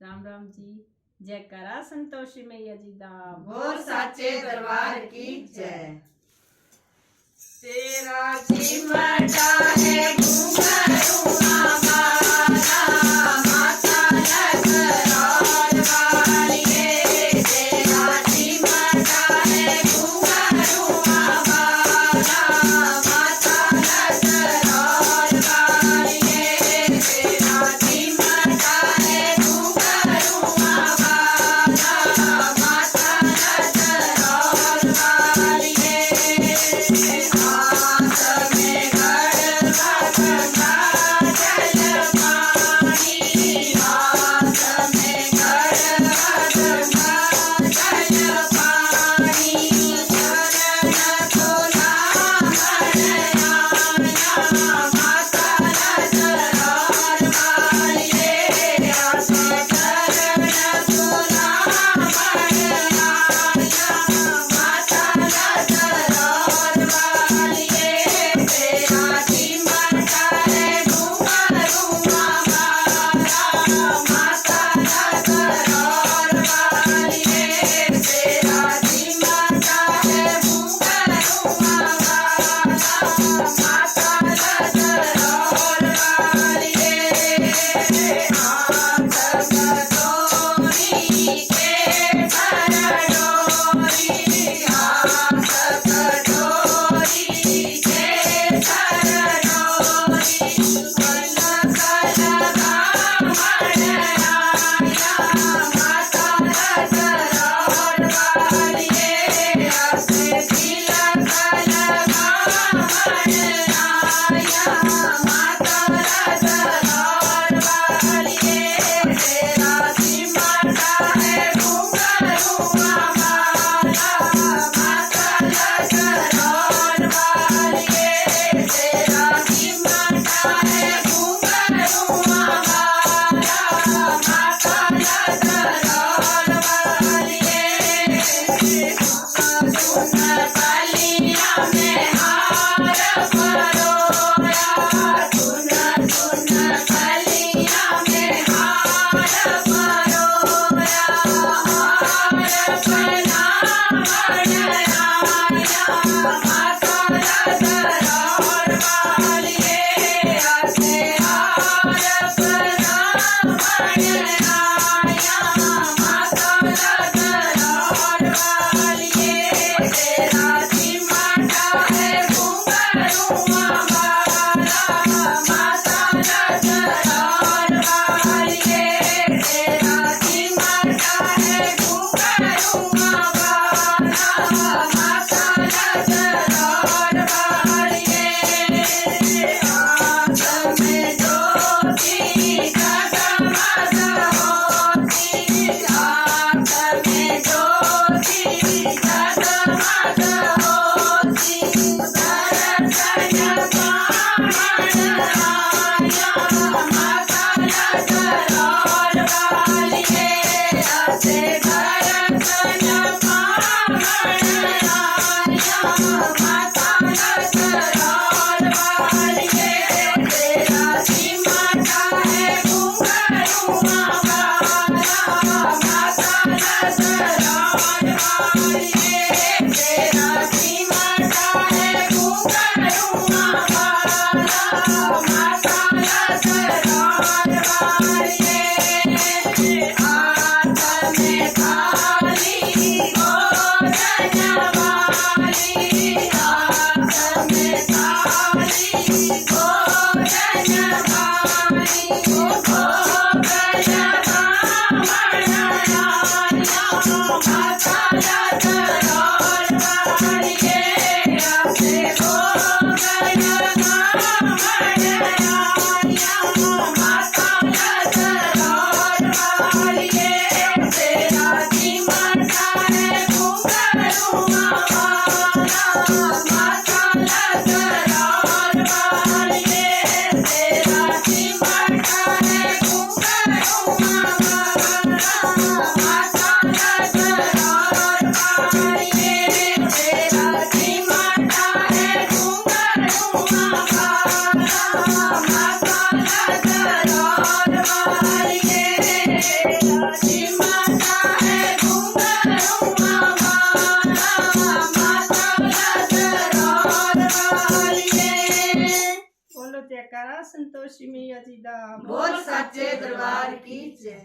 राम राम जी। जयकारा संतोषी मैया जी दा। बोल साचे दरबार की जय। तेरा चिमटा है घुंघरू हमारा, माता लखनऊ वालिए। तेरा चिमटा है घुंघरू हमारा, माता लखनऊ वालिए। तेरा चिमटा है घुंघरू हमारा, माता लखनऊ वालिए। तेरा चिमटा है घुंघरू हमारा। सिमरता है घुंघरू हमारा माता लसरौर वालिए। बोलो जयकारा संतोषी मैया जी दा। बोल सच्चे दरबार की जय।